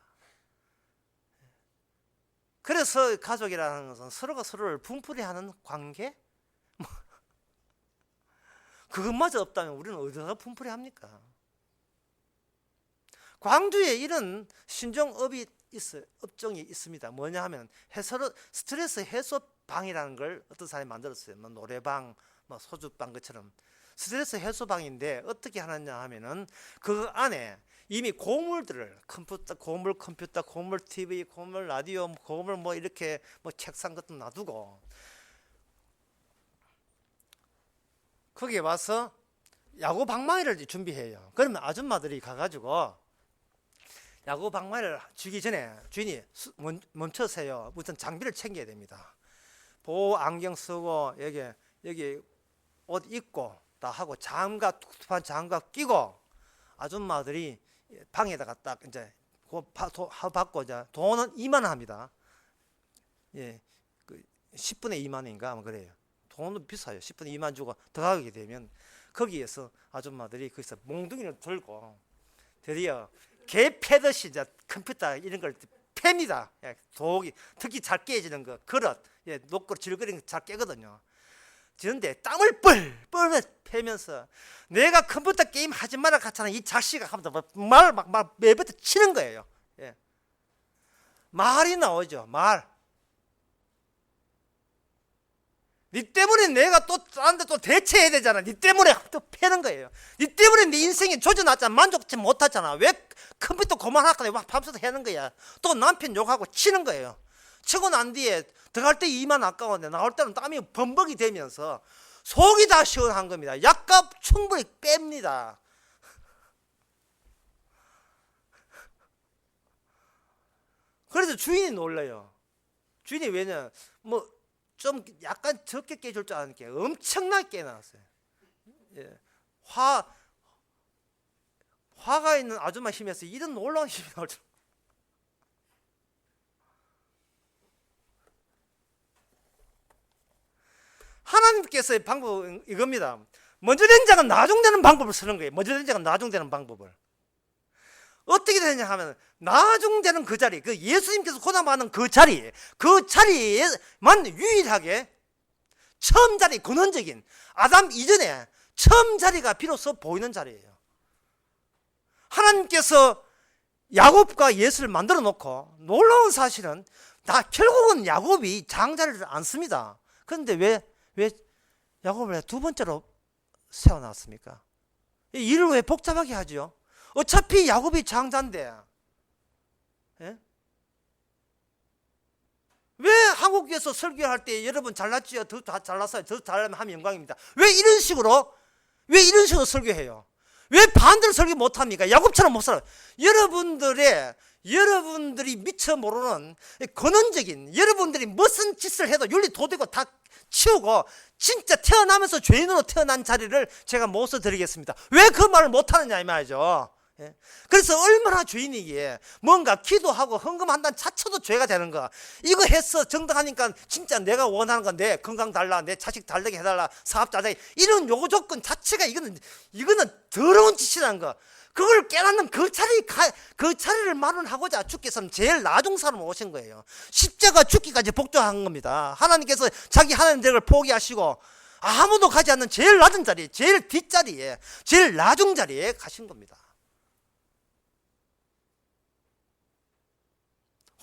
그래서 가족이라는 것은 서로가 서로를 분풀이하는 관계? 그것마저 없다면 우리는 어디서 분풀이 합니까? 광주에 이런 신종업이 업종이 있습니다. 뭐냐 하면 스트레스 해소방이라는 걸 어떤 사람이 만들었어요. 노래방, 소주방 것처럼 스트레스 해소방인데 어떻게 하느냐 하면은 그 안에 이미 고물들을 고물 컴퓨터, 고물 TV, 고물 라디오, 고물 뭐 이렇게 뭐 책상 같은 거 놔두고 거기에 와서 야구 방망이를 준비해요. 그러면 아줌마들이 가가지고 야구 방망이를 주기 전에 주인이 멈춰세요. 무슨 장비를 챙겨야 됩니다. 보호 안경 쓰고 여기 옷 입고 다 하고 장갑, 툭툭한 장갑 끼고 아줌마들이 방에다가 딱 이제 받고 이제 돈은 2만 원 합니다. 예, 그 10분의 2만 원인가 아마 그래요. 돈은 비싸요. 10분의 2만 주고 들어가게 되면 거기에서 아줌마들이 거기서 몽둥이를 들고 드디어 개 패듯이 이제 컴퓨터 이런 걸 팹니다. 예, 독이 특히 잘 깨지는 거 그릇, 예, 녹고 질거리는 거 잘 깨거든요. 그런데 땀을 뻘뻘 패면서 내가 컴퓨터 게임 하지 마라 같잖아 이 자식아 하면서 막 매부터 치는 거예요. 예. 말이 나오죠. 말. 니 때문에 내가 또 다른 데 또 대체해야 되잖아. 니 때문에 또 패는 거예요. 니 때문에 네 인생이 조져놨잖아. 만족치 못하잖아. 왜 컴퓨터 그만할까? 왜 밤새도 하는 거야. 또 남편 욕하고 치는 거예요. 치고 난 뒤에 들어갈 때 2만 아까운데 나올 때는 땀이 범벅이 되면서 속이 다 시원한 겁니다. 약값 충분히 뺍니다. 그래서 주인이 놀라요. 주인이 왜냐 뭐 좀 약간 적게 깨줄 줄 아는 게 엄청나게 깨놨어요. 예. 화가 있는 아줌마 힘에서 이런 놀라운 힘이 나올 줄. 하나님께서의 방법은 이겁니다. 먼저 된 자가 나중되는 방법을 쓰는 거예요. 먼저 된 자가 나중되는 방법을. 어떻게 되냐 하면 나중되는 그 자리, 그 예수님께서 고난받는 그 자리에만 유일하게 처음 자리, 근원적인 아담 이전에 처음 자리가 비로소 보이는 자리예요. 하나님께서 야곱과 예수를 만들어 놓고 놀라운 사실은 결국은 야곱이 장자리를 안습니다. 그런데 왜 야곱을 두 번째로 세워놨습니까? 일을 왜 복잡하게 하죠? 어차피 야곱이 장자인데, 예? 왜 한국에서 설교할 때 여러분 잘났지요? 더 잘났어요? 더 잘나면 하면 영광입니다. 왜 이런 식으로 설교해요? 왜 반대로 설교 못합니까? 야곱처럼 못 살아요. 여러분들이 미처 모르는 근원적인 여러분들이 무슨 짓을 해도 윤리 도덕고 다 치우고 진짜 태어나면서 죄인으로 태어난 자리를 제가 모셔 드리겠습니다. 왜 그 말을 못하느냐 이 말이죠. 예? 그래서 얼마나 죄인이기에 뭔가 기도하고 헌금한다는 자체도 죄가 되는 거. 이거 해서 정당하니까 진짜 내가 원하는 건 내 건강 달라, 내 자식 달라게 해달라, 사업 잘되게 이런 요구 조건 자체가 이거는 더러운 짓이라는 거. 그걸 깨닫는 그 자리를 마련하고자 주께서는 제일 나중 사람 오신 거예요. 십자가 죽기까지 복종한 겁니다. 하나님께서 자기 하나님들을 포기하시고 아무도 가지 않는 제일 낮은 자리, 제일 뒷자리에, 제일 나중 자리에 가신 겁니다.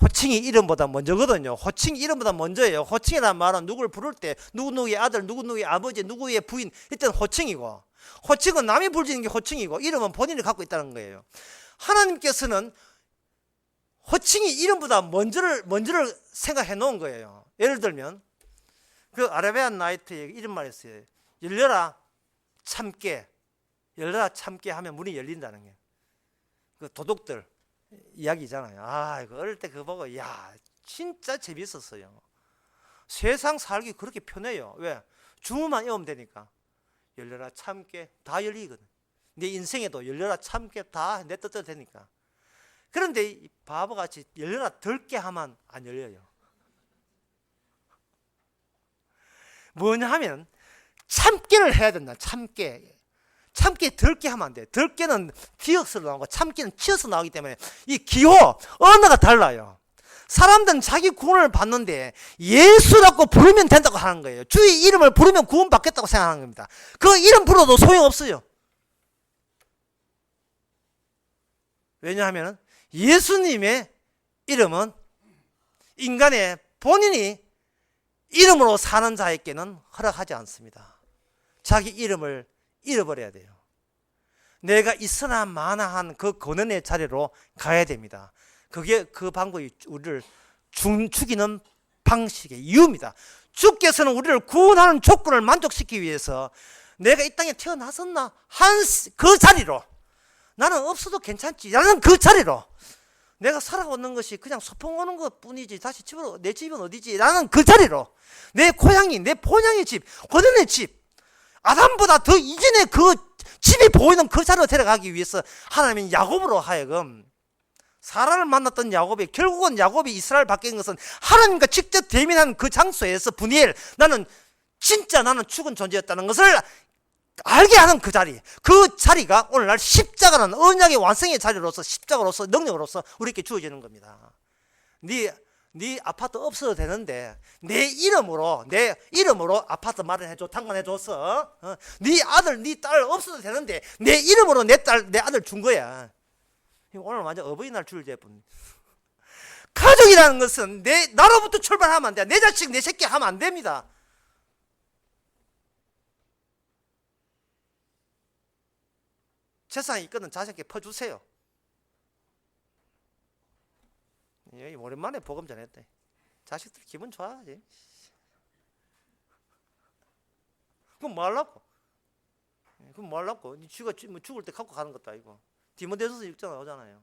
호칭이 이름보다 먼저거든요. 호칭이 이름보다 먼저예요. 호칭이라는 말은 누구를 부를 때 누구누구의 아들, 누구누구의 아버지, 누구의 부인 이때는 호칭이고, 호칭은 남이 불리는 게 호칭이고 이름은 본인이 갖고 있다는 거예요. 하나님께서는 호칭이 이름보다 먼저를 생각해 놓은 거예요. 예를 들면 그 아라비안 나이트에 이런 말이 있어요. 열려라 참깨. 열려라 참깨 하면 문이 열린다는 게. 그 도둑들 이야기잖아요. 이거 어릴 때 그거 보고 야 진짜 재밌었어요. 세상 살기 그렇게 편해요. 왜? 주문만 외우면 되니까. 열려라 참깨 다 열리거든. 내 인생에도 열려라 참깨 다 내 뜻대로 되니까. 그런데 바보같이 열려라 덜게 하면 안 열려요. 뭐냐 하면 참깨를 해야 된다. 참깨 덜게 하면 안 돼. 덜게는 기역서로 나오고 참깨는 치어서 나오기 때문에 이 기호, 언어가 달라요. 사람들은 자기 구원을 받는데 예수라고 부르면 된다고 하는 거예요. 주의 이름을 부르면 구원받겠다고 생각하는 겁니다. 그 이름 불러도 소용없어요. 왜냐하면 예수님의 이름은 인간의 본인이 이름으로 사는 자에게는 허락하지 않습니다. 자기 이름을 잃어버려야 돼요. 내가 있으나 마나한 그 고난의 자리로 가야 됩니다. 그게 그 방법이 우리를 죽이는 방식의 이유입니다. 주께서는 우리를 구원하는 조건을 만족시키기 위해서 내가 이 땅에 태어났었나 한 그 자리로, 나는 없어도 괜찮지 라는 그 자리로, 내가 살아오는 것이 그냥 소풍 오는 것 뿐이지 다시 집으로, 내 집은 어디지 라는 그 자리로, 내 고향이, 내 본향의 집, 고난의 집, 아담보다 더 이전에 그 집이 보이는 그 자리로 데려가기 위해서 하나님은 야곱으로 하여금, 사라를 만났던 야곱이, 결국은 야곱이 이스라엘 바뀐 것은 하나님과 직접 대면한 그 장소에서 분이엘, 나는 죽은 존재였다는 것을 알게 하는 그 자리, 그 자리가 오늘날 십자가는 언약의 완성의 자리로서, 십자가로서, 능력으로서 우리에게 주어지는 겁니다. 네 아파트 없어도 되는데 내 이름으로 아파트 마련해줘, 당근해줬어. 네 아들, 네 딸 없어도 되는데 내 이름으로 내 아들 준 거야. 오늘 완전 어버이날 주일제뿐. 가족이라는 것은 나로부터 출발하면 안 돼. 내 자식, 내 새끼 하면 안 됩니다. 재산이 있거든 자식에게 퍼주세요. 오랜만에 복음 전했대. 자식들 기분 좋아하지. 그럼 뭐 하려고? 쥐가 죽을 때 갖고 가는 것도 아니고. 디모데후서 6장 나오잖아요.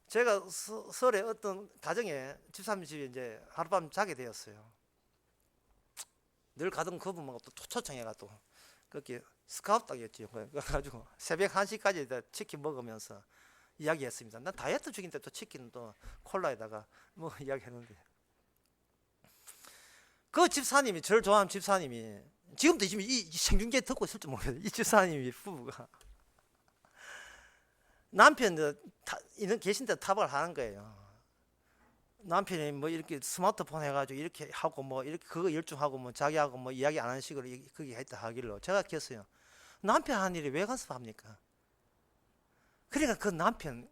제가 설에 어떤 가정에 집사님 집에 이제 하룻밤 자게 되었어요. 늘 가던 그분하고 또 초청해가지고 그렇게 스카우트 당했지. 그래가지고 새벽 1시까지 치킨 먹으면서 이야기했습니다. 난 다이어트 중인데 또 치킨 또 콜라에다가 뭐 이야기했는데, 그 집사님이, 저를 좋아하는 집사님이, 지금도 지금 이 생중계 듣고 있을지 모르겠어요. 이 집사님이 부부가 남편 계신데 타박을 하는 거예요. 남편이 뭐 이렇게 스마트폰 해가지고 이렇게 하고 뭐 이렇게 그거 열중하고 뭐 자기하고 뭐 이야기 안 하는 식으로 그게 했다 하길로 제가 켰어요. 남편 하는 일이 왜 가서 합니까? 그러니까 그 남편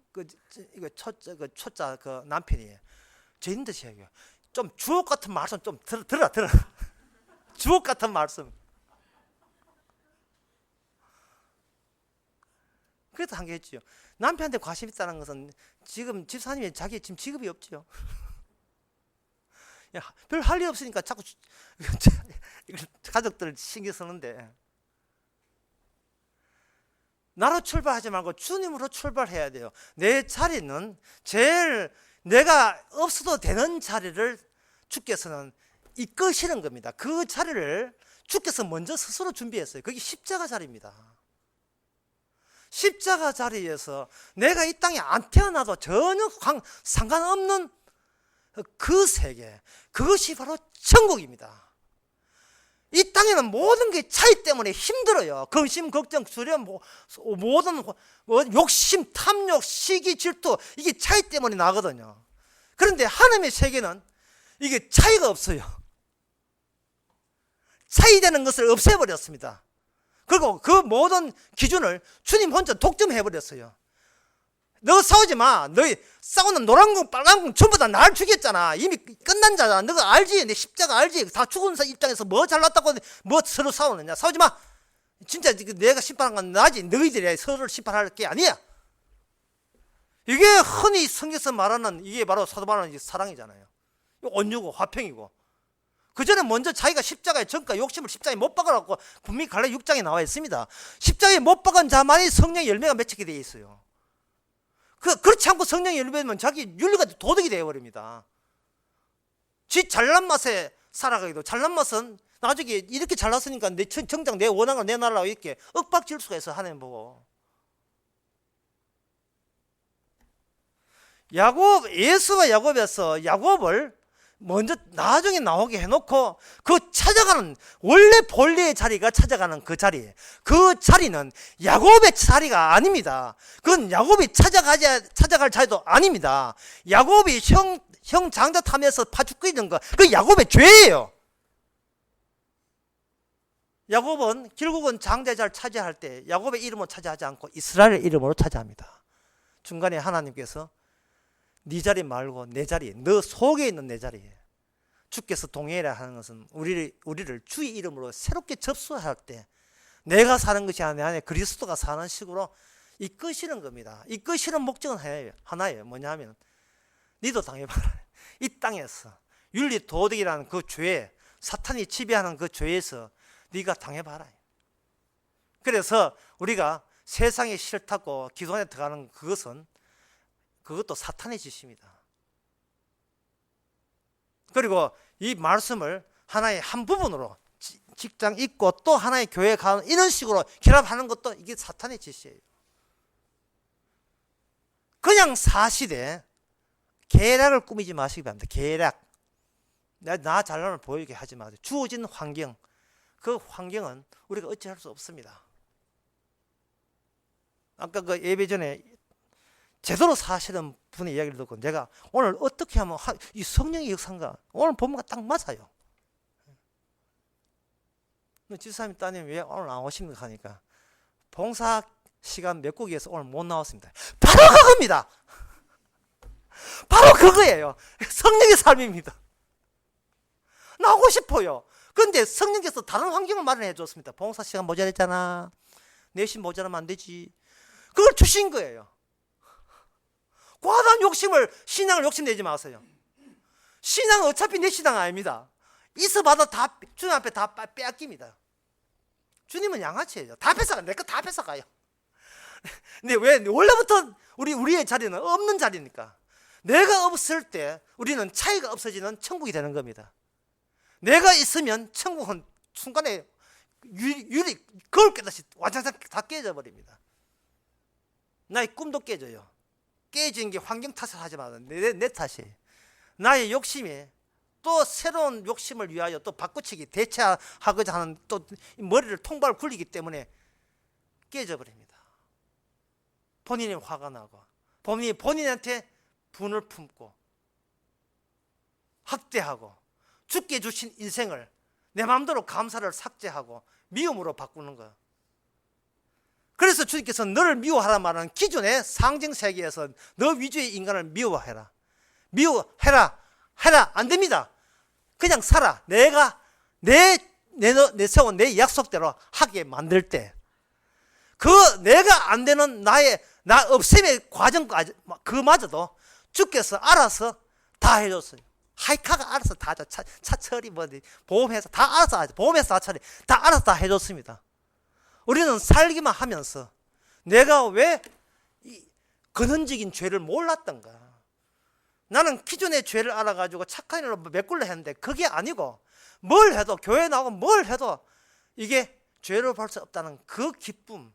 이거 초짜 그 남편이 죄인 듯이 얘기해요. 좀 주옥 같은 말씀 좀 들어. 주옥 같은 말씀. 그래도 한 게 했죠. 남편한테 관심 있다는 것은 지금 집사님이 자기 지금 직업이 없지요. 별 할 일 없으니까 자꾸 가족들 신경 쓰는데, 나로 출발하지 말고 주님으로 출발해야 돼요. 내 자리는 제일 내가 없어도 되는 자리를 주께서는 이끄시는 겁니다. 그 자리를 주께서 먼저 스스로 준비했어요. 그게 십자가 자리입니다. 십자가 자리에서 내가 이 땅에 안 태어나도 전혀 상관없는 그 세계, 그것이 바로 천국입니다. 이 땅에는 모든 게 차이 때문에 힘들어요. 근심, 걱정, 두려움, 모든 욕심, 탐욕, 시기, 질투, 이게 차이 때문에 나거든요. 그런데 하나님의 세계는 이게 차이가 없어요. 차이되는 것을 없애버렸습니다. 그리고 그 모든 기준을 주님 혼자 독점해버렸어요. 너 싸우지 마. 너희 싸우는 노란공 빨간공 전부 다 날 죽였잖아. 이미 끝난 자잖아. 너가 알지? 내 십자가 알지? 다 죽은 입장에서 뭐 잘났다고 뭐 서로 싸우느냐. 싸우지 마. 진짜 내가 심판한 건 나지. 너희들이 서로를 심판할 게 아니야. 이게 흔히 성경에서 말하는 이게 바로 사도 바울의 사랑이잖아요. 온유고 화평이고. 그 전에 먼저 자기가 십자가의 전과 욕심을 십자가에 못 박아갖고 분명히 갈라디아 6장에 나와 있습니다. 십자가에 못 박은 자만이 성령의 열매가 맺히게 되어 있어요. 그렇지 않고 성령의 열매면 자기 윤리가 도덕이 되어버립니다. 지 잘난 맛에 살아가기도, 잘난 맛은 나중에 이렇게 잘났으니까 내 정작 내 원한을 내놔라고 이렇게 윽박질 수가 있어. 하나님 보고. 예수가 야곱에서 야곱을 먼저 나중에 나오게 해놓고 그 찾아가는 원래 본래의 자리가 찾아가는 그 자리는 야곱의 자리가 아닙니다. 그건 야곱이 찾아갈 자리도 아닙니다. 야곱이 형 장자 탐해서 파죽고 있는 거, 그 야곱의 죄예요. 야곱은 결국은 장자자를 차지할 때 야곱의 이름으로 차지하지 않고 이스라엘의 이름으로 차지합니다. 중간에 하나님께서 네 자리 말고 내 자리, 너 속에 있는 내 자리에 주께서 동행이라 하는 것은 우리를 주의 이름으로 새롭게 접수할 때 내가 사는 것이 아니라 내 안에 그리스도가 사는 식으로 이끄시는 겁니다. 이끄시는 목적은 하나예요. 뭐냐면 니도 당해봐라. 이 땅에서 윤리 도덕이라는 그 죄, 사탄이 지배하는 그 죄에서 네가 당해봐라. 그래서 우리가 세상이 싫다고 기도원에 들어가는 그것도 사탄의 짓입니다. 그리고 이 말씀을 하나의 한 부분으로 직장 있고 또 하나의 교회 가는 이런 식으로 결합하는 것도 이게 사탄의 짓이에요. 그냥 사실에 계략을 꾸미지 마시기 바랍니다. 계략. 나 잘나를 보이게 하지 마세요. 주어진 환경, 그 환경은 우리가 어찌할 수 없습니다. 아까 그 예배 전에 제대로 사시는 분의 이야기를 듣고 내가 오늘 어떻게 하면 이 성령의 역사인가 오늘 본문과 딱 맞아요. 지사님 따님 왜 오늘 안 오십니까 하니까 봉사 시간 몇 곡에서 오늘 못 나왔습니다. 바로 그겁니다. 바로 그거예요. 성령의 삶입니다. 나오고 싶어요. 그런데 성령께서 다른 환경을 마련해 줬습니다. 봉사 시간 모자랐잖아. 내신 모자라면 안 되지. 그걸 주신 거예요. 과다한 욕심을, 신앙을 욕심내지 마세요. 신앙은 어차피 내 신앙 아닙니다. 있어봐도 다 주님 앞에 다 빼앗깁니다. 주님은 양아치예요. 다 뺏어가. 내 거 다 뺏어가요. 근데 왜 원래부터 우리의 자리는 없는 자리니까. 내가 없을 때 우리는 차이가 없어지는 천국이 되는 겁니다. 내가 있으면 천국은 순간에 유리 거울 깨듯이 완전 다 깨져버립니다. 나의 꿈도 깨져요. 깨진 게 환경 탓을 하지 마. 내 탓이에요. 나의 욕심이 또 새로운 욕심을 위하여 또 바꾸치기 대체하고자 하는 또 머리를 통발 굴리기 때문에 깨져버립니다. 본인이 화가 나고 본인한테 분을 품고 학대하고 주께 주신 인생을 내 마음대로 감사를 삭제하고 미움으로 바꾸는 거예요. 그래서 주님께서 너를 미워하라 말하는 기존의 상징 세계에서 너 위주의 인간을 미워해라. 해라. 안 됩니다. 그냥 살아. 내가 세운 내 약속대로 하게 만들 때 그 내가 안 되는 나 없앰의 과정까지 그마저도 주께서 알아서 다 해줬어요. 하이카가 알아서 다 차 처리 보험회사 다 알아서 하죠. 보험회사 다 처리 다 알아서 다 해줬습니다. 우리는 살기만 하면서 내가 왜 근원적인 죄를 몰랐던가. 나는 기존의 죄를 알아가지고 착한 일로 메꿀려 했는데 그게 아니고 뭘 해도 교회 나오고 뭘 해도 이게 죄를 볼 수 없다는 그 기쁨.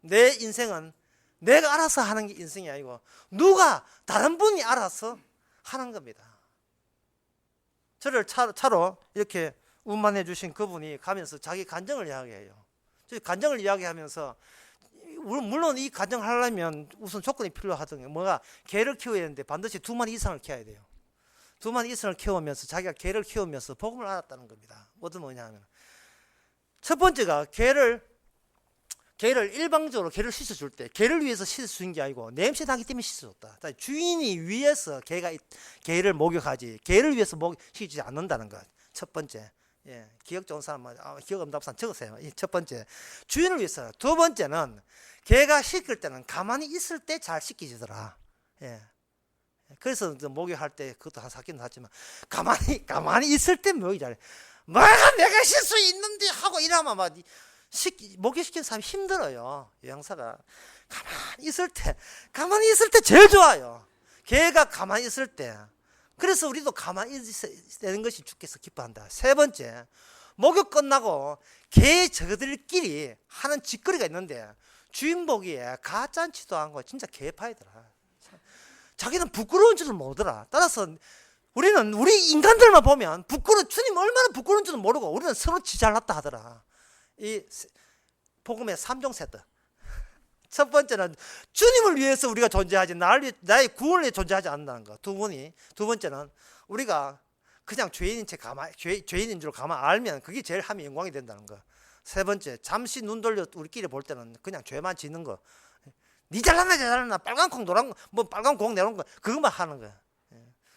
내 인생은 내가 알아서 하는 게 인생이 아니고 누가 다른 분이 알아서 하는 겁니다. 저를 차로 이렇게 운반해 주신 그분이 가면서 자기 간증을 이야기해요. 간증을 이야기하면서 물론 이 간증을 하려면 우선 조건이 필요하던 게 뭐가 개를 키워야 되는데 반드시 2마리 이상을 키워야 돼요. 2마리 이상을 키우면서 자기가 개를 키우면서 복음을 알았다는 겁니다. 어떤 뭐냐면 첫 번째가 개를 일방적으로 개를 씻어줄 때 개를 위해서 씻어주는 게 아니고 냄새 나기 때문에 씻어줬다. 주인이 위해서 개를 목욕하지 개를 위해서 목욕시키지 않는다는 것. 첫 번째. 예, 기억 좋은 사람, 기억 없는 사람 적으세요. 첫 번째, 주인을 위해서. 두 번째는 개가 씻을 때는 가만히 있을 때 잘 씻기지더라. 예. 그래서 목욕할 때 그것도 한 사기는 하지만 가만히 있을 때 목욕이 잘해. 뭐가 내가 쉴 수 있는데 하고 이러면 막 목욕시키는 사람이 힘들어요. 영사가 가만히 있을 때 제일 좋아요. 개가 가만히 있을 때. 그래서 우리도 가만히 있어야 되는 것이 주께서 기뻐한다. 세 번째, 목욕 끝나고 개 저들끼리 하는 짓거리가 있는데 주인 보기에 가짠치도 않고 진짜 개파이더라. 자기는 부끄러운 줄을 모르더라. 따라서 우리 인간들만 보면 주님 얼마나 부끄러운 줄은 모르고 우리는 서로 지 잘났다 하더라. 이 복음의 3종 세트. 첫 번째는 주님을 위해서 우리가 존재하지 나의 구원을 위해 존재하지 않는다는 거. 두 번째는 우리가 그냥 죄인인 줄 가만 알면 그게 제일 하면 영광이 된다는 거. 세 번째, 잠시 눈 돌려 우리끼리 볼 때는 그냥 죄만 짓는 거. 니 잘났나 빨간 콩 노란 거 빨간 공 내놓은 거 그것만 하는 거야.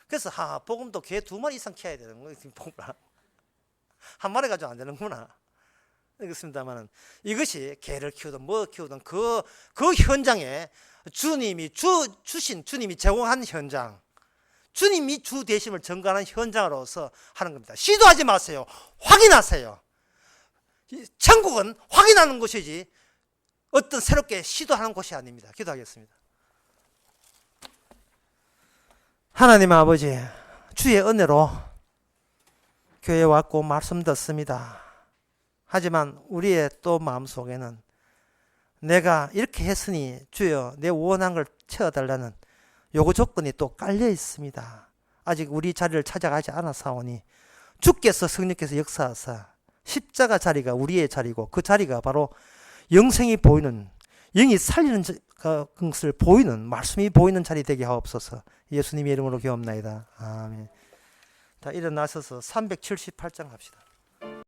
그래서 복음도 개 2마리 이상 키워야 되는 거예요. 한 마리 가지고 안 되는구나. 그렇습니다만은 이것이 개를 키우든 뭐 키우든 그 현장에 주님이 주신 주님이 제공한 현장, 주님이 주 되심을 증거하는 현장으로서 하는 겁니다. 시도하지 마세요. 확인하세요. 천국은 확인하는 곳이지 어떤 새롭게 시도하는 곳이 아닙니다. 기도하겠습니다. 하나님 아버지, 주의 은혜로 교회에 왔고 말씀 듣습니다. 하지만 우리의 또 마음속에는 내가 이렇게 했으니 주여 내 원한 걸 채워달라는 요구 조건이 또 깔려 있습니다. 아직 우리 자리를 찾아가지 않았사오니 주께서 성령께서 역사하사 십자가 자리가 우리의 자리고 그 자리가 바로 영생이 보이는, 영이 살리는 것을 보이는, 말씀이 보이는 자리 되게 하옵소서. 예수님의 이름으로 기도합나이다. 아멘. 다 일어나셔서 378장 합시다.